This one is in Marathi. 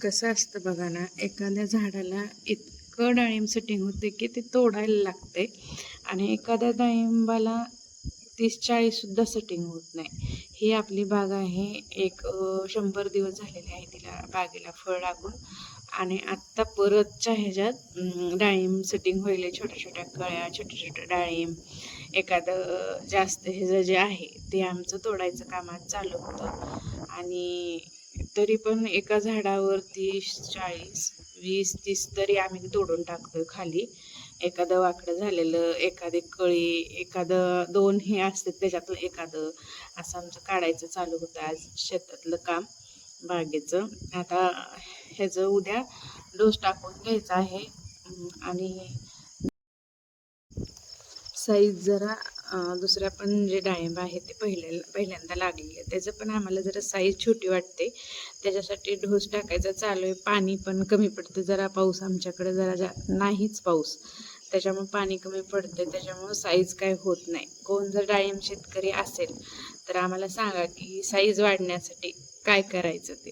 कसं असतं बघा ना, एखाद्या झाडाला इतकं डाळिंब सेटिंग होते की ते तोडायला लागते आणि एखाद्या डाळिंबाला 30-40 सुद्धा सेटिंग होत नाही. ही आपली बाग आहे. 100 दिवस झालेले आहे तिला बागेला फळ लागून आणि आत्ता परतच्या ह्याच्यात डाळिंब सेटिंग होईल. छोट्या छोट्या कळ्या, छोटे छोटे डाळिंब. एखादं जास्त ह्याचं जे आहे ते आमचं तोडायचं काम आज चालू होतं आणि तरी पण एका झाडावर 30-40, 20-30 तरी आम्ही तोडून टाकतोय खाली. एखादं वाकडं झालेलं, एखादी कळी, एखादं 2 हे असते त्याच्यातलं एखादं असं आमचं काढायचं चालू होतं आज शेतातलं काम बागेचं. आता ह्याचं उद्या डोस टाकून घ्यायचा आहे आणि साईज जरा दुसऱ्या पण जे डाळिंब आहे ते पहिल्यांदा लागली आहे त्याचं पण आम्हाला जरा साईज छोटी वाटते. त्याच्यासाठी ढोस टाकायचा चालू आहे. पाणी पण कमी पडतं जरा, पाऊस आमच्याकडे जरा नाहीच पाऊस, त्याच्यामुळे पाणी कमी पडते, त्याच्यामुळं साईज काय होत नाही. कोण जर डाळिंब शेतकरी असेल तर आम्हाला सांगा की साईज वाढण्यासाठी काय करायचं ते.